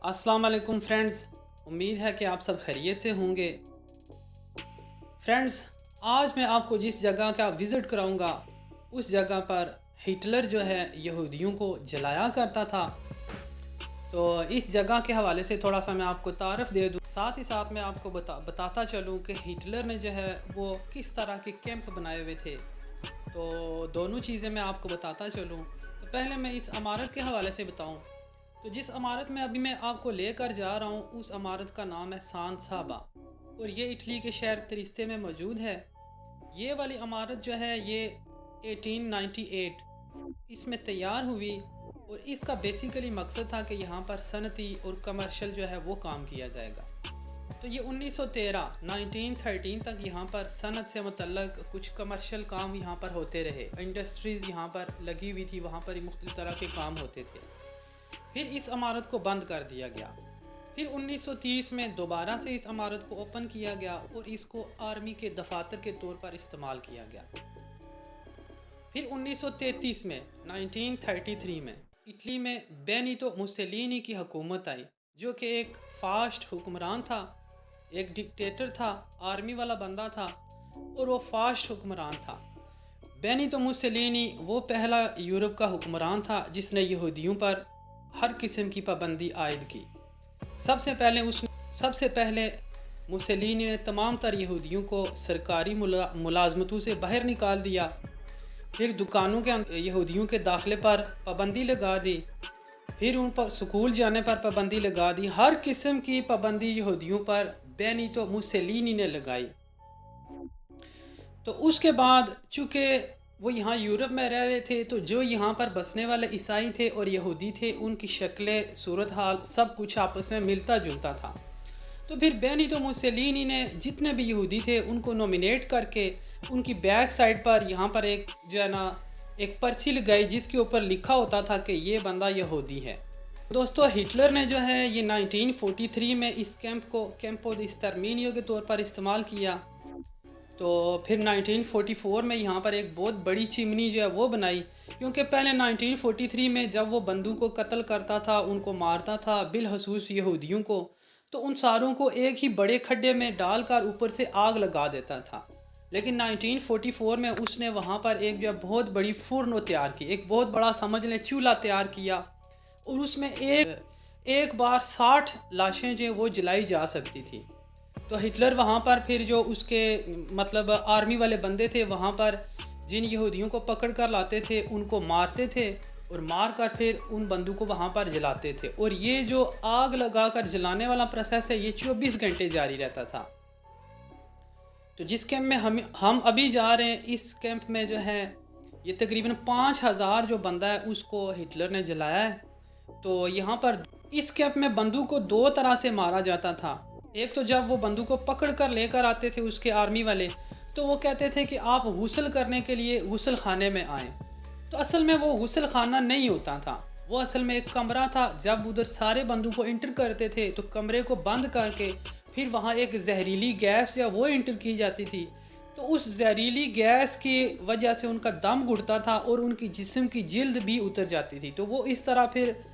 अस्सलाम वालेकुम फ्रेंड्स, उम्मीद है कि आप सब खैरियत से होंगे। फ्रेंड्स, आज मैं आपको जिस जगह का विज़िट कराऊंगा उस जगह पर हिटलर जो है यहूदियों को जलाया करता था। तो इस जगह के हवाले से थोड़ा सा मैं आपको तारफ़ दे दूँ, साथ ही साथ मैं आपको बताता चलूँ कि हिटलर ने जो है वो किस तरह के कैंप बनाए हुए थे। तो दोनों चीज़ें मैं आपको बताता चलूँ। तो पहले मैं इस इमारत के हवाले से बताऊँ तो जिस इमारत में अभी मैं आपको लेकर जा रहा हूँ उस इमारत का नाम है सान साबा और ये इटली के शहर त्रिस्ते में मौजूद है। ये वाली इमारत जो है ये 1898 इसमें तैयार हुई और इसका बेसिकली मकसद था कि यहाँ पर सनती और कमर्शियल जो है वो काम किया जाएगा। तो ये 1913 तक यहाँ पर सनत से मुतल्लक कुछ कमर्शियल काम यहाँ पर होते रहे। इंडस्ट्रीज़ यहाँ पर लगी हुई थी, वहाँ पर मुख्तलिफ तरह के काम होते थे। फिर इस इमारत को बंद कर दिया गया। फिर 1930 में दोबारा से इस इमारत को ओपन किया गया और इसको आर्मी के दफातर के तौर पर इस्तेमाल किया गया। फिर 1933 में 1933 में इटली में बेनितो मुसेलिनी की हुकूमत आई, जो कि एक फास्ट हुक्मरान था, एक डिक्टेटर था, आर्मी वाला बंदा था और वो फास्ट हुक्मरान था। बेनितो मुसेलिनी वो पहला यूरोप का हुक्मरान था जिसने यहूदियों पर हर किस्म की पाबंदी आयद की। सबसे पहले मुसेलिनी ने तमाम तर यहूदियों को सरकारी मुलाजमतों से बाहर निकाल दिया। फिर दुकानों के यहूदियों के दाखिले पर पाबंदी लगा दी। फिर उन पर स्कूल जाने पर पाबंदी लगा दी। हर किस्म की पाबंदी यहूदियों पर बेनितो मुसेलिनी ने लगाई। तो उसके बाद चूँकि वो यहाँ यूरोप में रह रहे थे, तो जो यहाँ पर बसने वाले ईसाई थे और यहूदी थे उनकी शक्लें, सूरत हाल सब कुछ आपस में मिलता जुलता था। तो फिर बेनितो मुसेलिनी ने जितने भी यहूदी थे उनको नॉमिनेट करके उनकी बैक साइड पर यहाँ पर एक जो है ना एक पर्ची लगाई जिसके ऊपर लिखा होता था कि ये बंदा यहूदी है। दोस्तों, हिटलर ने जो है ये 1943 में इस कैंपो द एस्टरमिनियो के तौर पर इस्तेमाल किया। तो फिर 1944 में यहाँ पर एक बहुत बड़ी चिमनी जो है वो बनाई, क्योंकि पहले 1943 में जब वो बंदूक को कत्ल करता था, उनको मारता था, बिलखसूस यहूदियों को, तो उन सारों को एक ही बड़े खड्डे में डालकर ऊपर से आग लगा देता था। लेकिन 1944 में उसने वहाँ पर एक जो है बहुत बड़ी फुर्न तैयार की, एक बहुत बड़ा समझ लें चूल्हा तैयार किया और उसमें एक बार 60 लाशें जो वो जलाई जा सकती थी। तो हिटलर वहाँ पर फिर जो उसके मतलब आर्मी वाले बंदे थे वहाँ पर जिन यहूदियों को पकड़ कर लाते थे उनको मारते थे और मार कर फिर उन बंदूकों को वहाँ पर जलाते थे। और ये जो आग लगा कर जलाने वाला प्रोसेस है ये 24 घंटे जारी रहता था। तो जिस कैंप में हम अभी जा रहे हैं, इस कैंप में जो है ये तकरीबन 5000 जो बंदा है उसको हिटलर ने जलाया है। तो यहाँ पर इस कैंप में बंदूक को 2 तरह से मारा जाता था। एक तो जब वो बंदूक को पकड़ कर लेकर आते थे उसके आर्मी वाले, तो वो कहते थे कि आप गुस्ल करने के लिए गुस्ल खाने में आएँ। तो असल में वो गुस्ल खाना नहीं होता था, वो असल में एक कमरा था। जब उधर सारे बंदूक को इंटर करते थे तो कमरे को बंद करके फिर वहाँ एक जहरीली गैस या वो इंटर की जाती थी। तो उस जहरीली गैस की वजह से उनका दम घुटता था और उनकी जिस्म की जिल्द भी उतर जाती थी। तो वो इस तरह फिर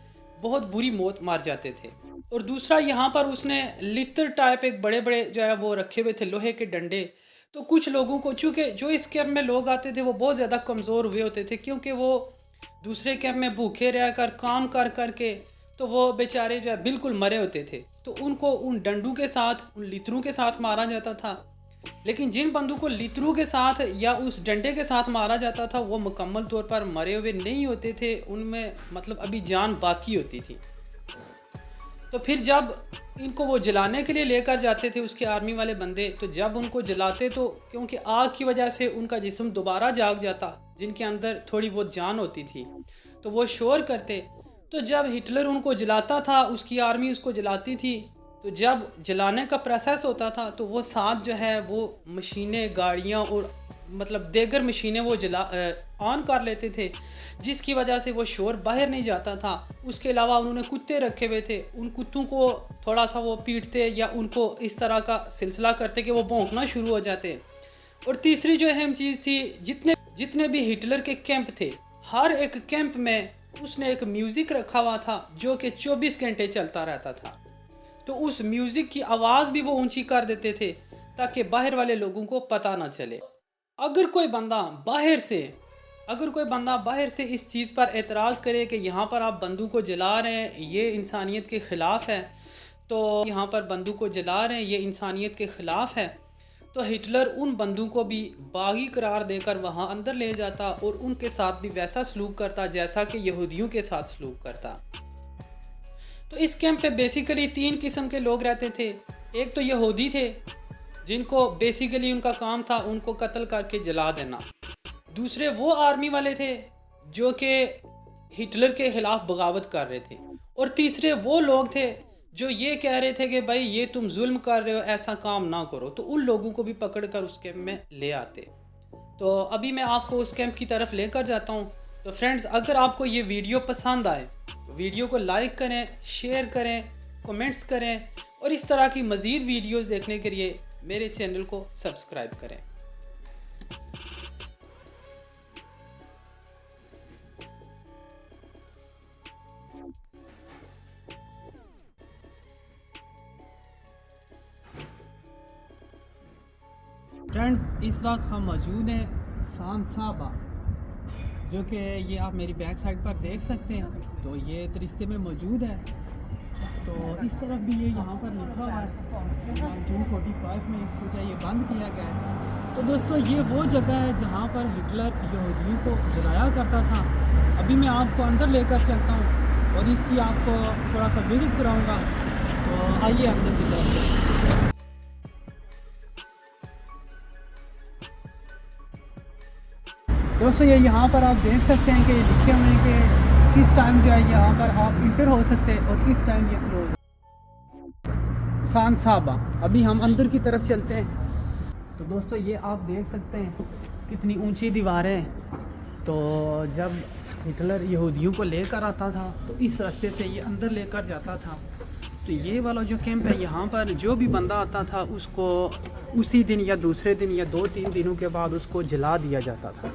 बहुत बुरी मौत मार जाते थे। और दूसरा यहाँ पर उसने लित्र टाइप एक बड़े बड़े जो है वो रखे हुए थे, लोहे के डंडे। तो कुछ लोगों को, चूँकि जो इस कैंप में लोग आते थे वो बहुत ज़्यादा कमज़ोर हुए होते थे, क्योंकि वो दूसरे कैंप में भूखे रह कर काम कर कर के तो वो बेचारे जो है बिल्कुल मरे होते थे। तो उनको उन डंडों के साथ, उन लित्रों के साथ मारा जाता था। लेकिन जिन बंदों को लित्रों के साथ या उस डंडे के साथ मारा जाता था वो मुकम्मल तौर पर मरे हुए नहीं होते थे, उनमें मतलब अभी जान बाकी होती थी। तो फिर जब इनको वो जलाने के लिए लेकर जाते थे उसके आर्मी वाले बंदे, तो जब उनको जलाते तो क्योंकि आग की वजह से उनका जिस्म दोबारा जाग जाता, जिनके अंदर थोड़ी बहुत जान होती थी, तो वो शोर करते। तो जब हिटलर उनको जलाता था, उसकी आर्मी उसको जलाती थी, तो जब जलाने का प्रोसेस होता था तो वो साथ जो है वो मशीनें, गाड़ियाँ और मतलब देगर मशीनें वो ऑन कर लेते थे, जिसकी वजह से वो शोर बाहर नहीं जाता था। उसके अलावा उन्होंने कुत्ते रखे हुए थे, उन कुत्तों को थोड़ा सा वो पीटते या उनको इस तरह का सिलसिला करते कि वो भौंकना शुरू हो जाते। और तीसरी जो अहम चीज़ थी, जितने भी हिटलर के कैंप थे, हर एक कैंप में اس نے ایک میوزک رکھا ہوا تھا جو کہ 24 گھنٹے چلتا رہتا تھا. تو اس میوزک کی آواز بھی وہ اونچی کر دیتے تھے تاکہ باہر والے لوگوں کو پتہ نہ چلے. اگر کوئی بندہ باہر سے اس چیز پر اعتراض کرے کہ یہاں پر آپ بندوق کو جلا رہے ہیں یہ انسانیت کے خلاف ہے، تو یہاں پر بندوق کو جلا رہے ہیں یہ انسانیت کے خلاف ہے، تو ہٹلر ان بندوں کو بھی باغی قرار دے کر وہاں اندر لے جاتا اور ان کے ساتھ بھی ویسا سلوک کرتا جیسا کہ یہودیوں کے ساتھ سلوک کرتا. تو اس کیمپ پہ بیسیکلی 3 قسم کے لوگ رہتے تھے. ایک تو یہودی تھے جن کو بیسیکلی ان کا کام تھا ان کو قتل کر کے جلا دینا. دوسرے وہ آرمی والے تھے جو کہ ہٹلر کے خلاف بغاوت کر رہے تھے. اور تیسرے وہ لوگ تھے جو یہ کہہ رہے تھے کہ بھائی یہ تم ظلم کر رہے ہو ایسا کام نہ کرو، تو ان لوگوں کو بھی پکڑ کر اس کیمپ میں لے آتے. تو ابھی میں آپ کو اس کیمپ کی طرف لے کر جاتا ہوں. تو فرینڈز اگر آپ کو یہ ویڈیو پسند آئے تو ویڈیو کو لائک کریں، شیئر کریں، کمنٹس کریں اور اس طرح کی مزید ویڈیوز دیکھنے کے لیے میرے چینل کو سبسکرائب کریں. فرینڈز اس وقت ہم موجود ہیں سان صابہ، جو کہ یہ آپ میری بیک سائڈ پر دیکھ سکتے ہیں. تو یہ ترستے میں موجود ہے. تو اس طرف بھی یہ یہاں پر لکھا ہوا ہے 1945 میں اس کو کیا یہ بند کیا گیا ہے. تو دوستو یہ وہ جگہ ہے جہاں پر ہٹلر یہودیوں کو جلایا کرتا تھا. ابھی میں آپ کو اندر لے کر چلتا ہوں اور اس کی آپ کو تھوڑا سا وزٹ کراؤں گا. تو آئیے اندر کی طرف. دوستو یہ یہاں پر آپ دیکھ سکتے ہیں کہ یہ لکھے ہوئے ہیں کہ کس ٹائم جو ہے یہاں پر آپ انٹر ہو سکتے ہیں اور کس ٹائم یہ کلوز ہے. سان صابہ. ابھی ہم اندر کی طرف چلتے ہیں. تو دوستو یہ آپ دیکھ سکتے ہیں کتنی اونچی دیواریں ہیں. تو جب ہٹلر یہودیوں کو لے کر آتا تھا تو اس راستے سے یہ اندر لے کر جاتا تھا. تو یہ والا جو کیمپ ہے یہاں پر جو بھی بندہ آتا تھا اس کو اسی دن یا دوسرے دن یا 2-3 دنوں کے بعد اس کو جلا دیا جاتا تھا.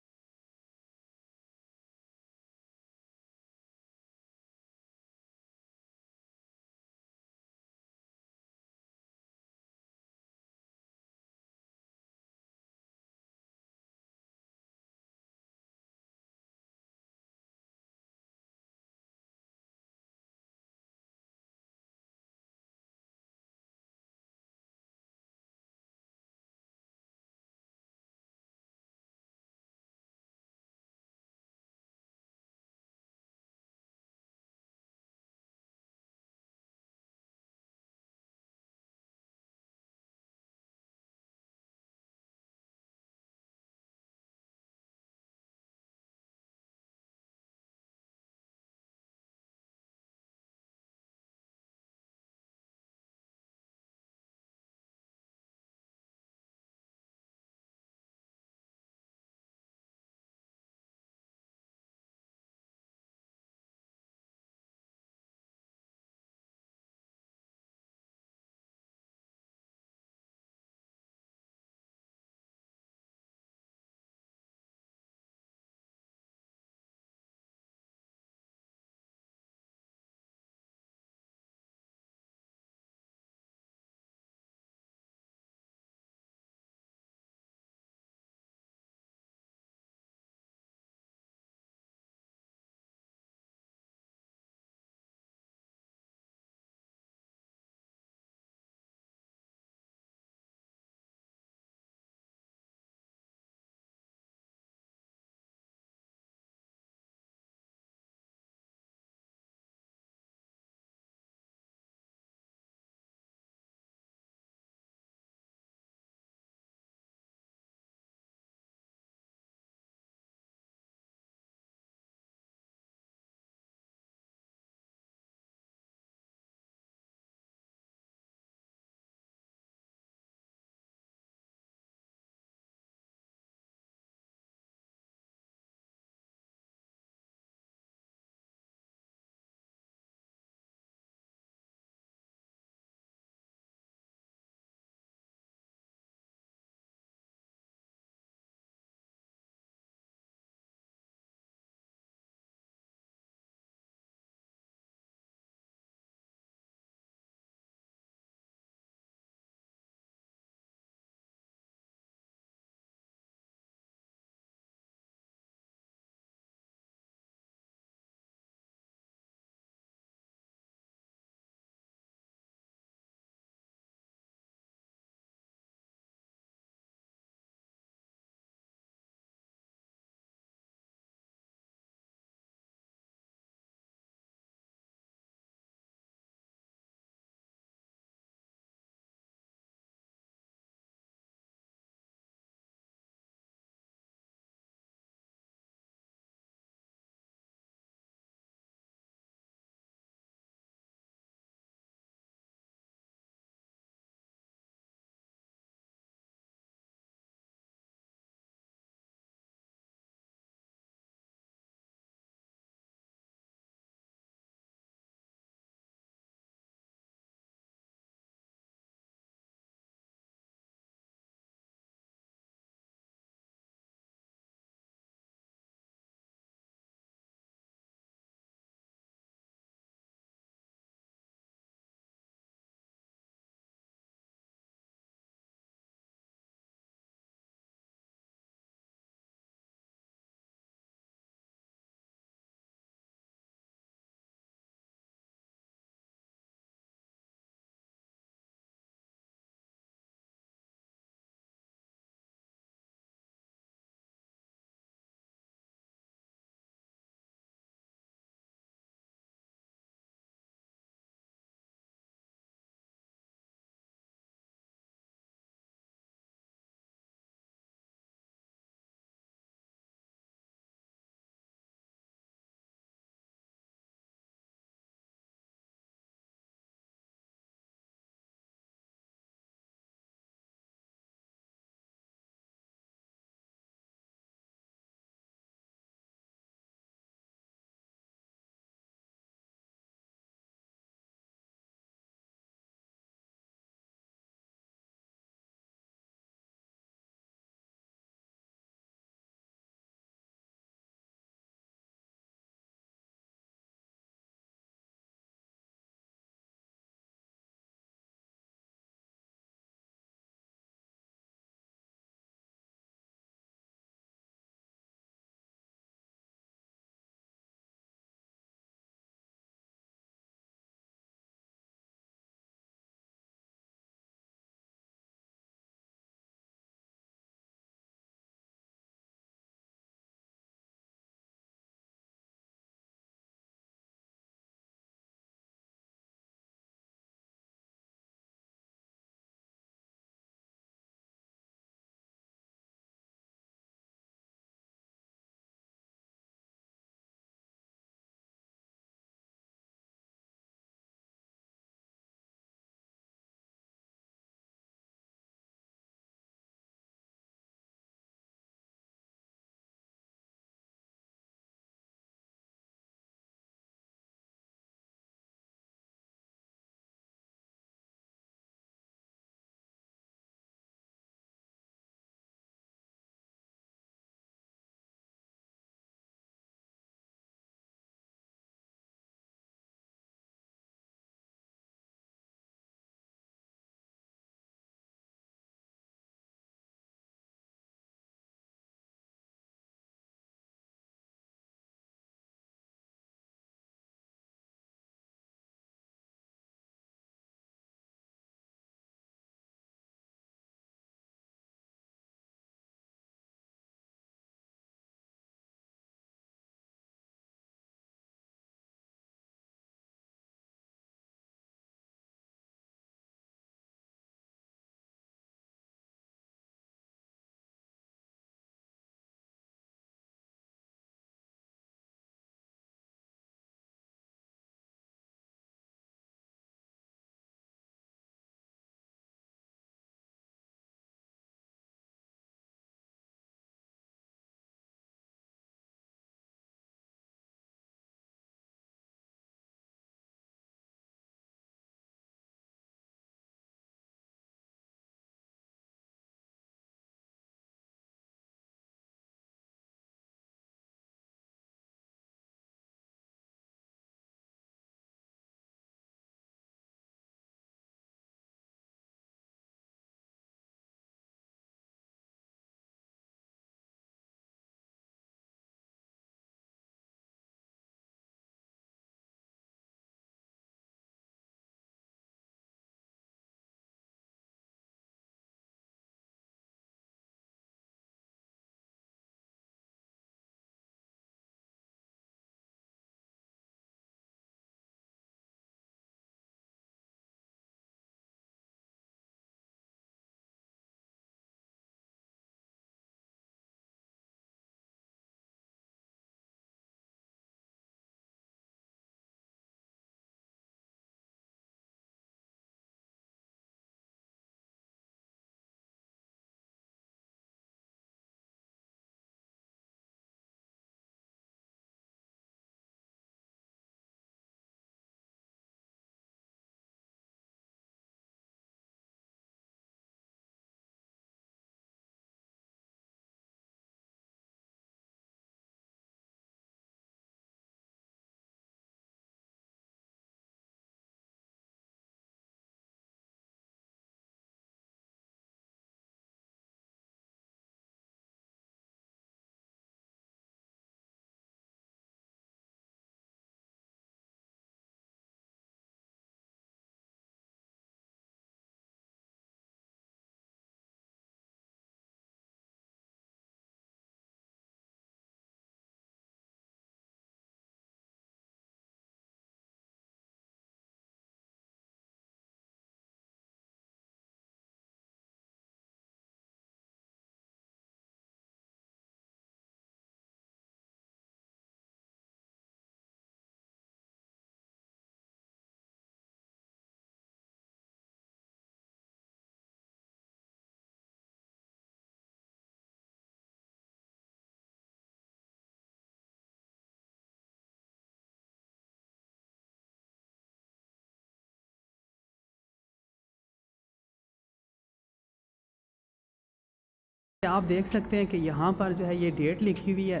آپ دیکھ سکتے ہیں کہ یہاں پر جو ہے یہ ڈیٹ لکھی ہوئی ہے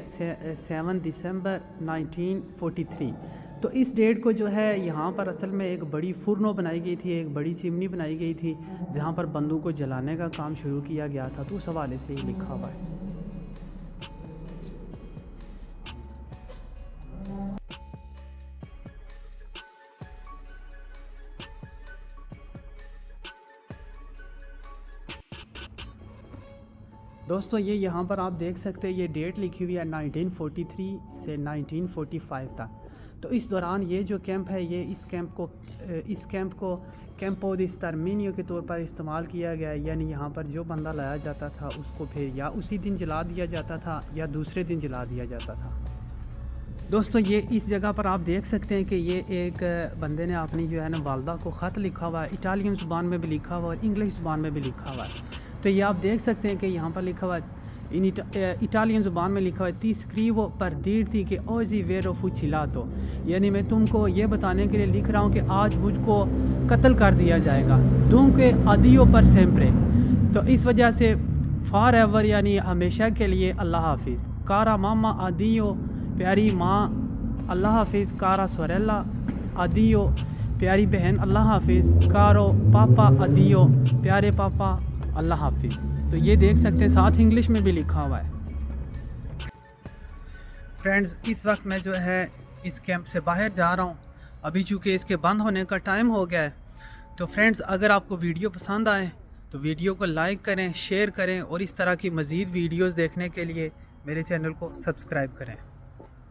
7 دسمبر 1943. تو اس ڈیٹ کو جو ہے یہاں پر اصل میں ایک بڑی فرنو بنائی گئی تھی، ایک بڑی چمنی بنائی گئی تھی جہاں پر بندوق کو جلانے کا کام شروع کیا گیا تھا، تو اس حوالے سے یہ لکھا ہوا ہے. دوستو یہ یہاں پر آپ دیکھ سکتے ہیں یہ ڈیٹ لکھی ہوئی ہے 1943 سے 1945 تک. تو اس دوران یہ جو کیمپ ہے یہ اس کیمپ کو کیمپو دی سترمینیو کے طور پر استعمال کیا گیا ہے، یعنی یہاں پر جو بندہ لایا جاتا تھا اس کو پھر یا اسی دن جلا دیا جاتا تھا یا دوسرے دن جلا دیا جاتا تھا. دوستو یہ اس جگہ پر آپ دیکھ سکتے ہیں کہ یہ ایک بندے نے اپنی جو ہے نا والدہ کو خط لکھا ہوا ہے، اٹالین زبان میں بھی لکھا ہوا ہے اور انگلش زبان میں بھی لکھا ہوا ہے. تو یہ آپ دیکھ سکتے ہیں کہ یہاں پر لکھا ہوا ہے اٹالین زبان میں لکھا ہوا ہے 'تی scrivo per dirti che oggi verrò fucilato'، یعنی میں تم کو یہ بتانے کے لیے لکھ رہا ہوں کہ آج مجھ کو قتل کر دیا جائے گا. dunque addio per sempre، تو اس وجہ سے فار ایور یعنی ہمیشہ کے لیے اللہ حافظ. کارا ماما addio، پیاری ماں اللہ حافظ. کارا سوریلا addio، پیاری بہن اللہ حافظ. کارو پاپا addio، پیارے پاپا اللہ حافظ. تو یہ دیکھ سکتے ہیں ساتھ انگلش میں بھی لکھا ہوا ہے. فرینڈز اس وقت میں جو ہے اس کیمپ سے باہر جا رہا ہوں ابھی، چونکہ اس کے بند ہونے کا ٹائم ہو گیا ہے. تو فرینڈز اگر آپ کو ویڈیو پسند آئے تو ویڈیو کو لائک کریں، شیئر کریں اور اس طرح کی مزید ویڈیوز دیکھنے کے لیے میرے چینل کو سبسکرائب کریں.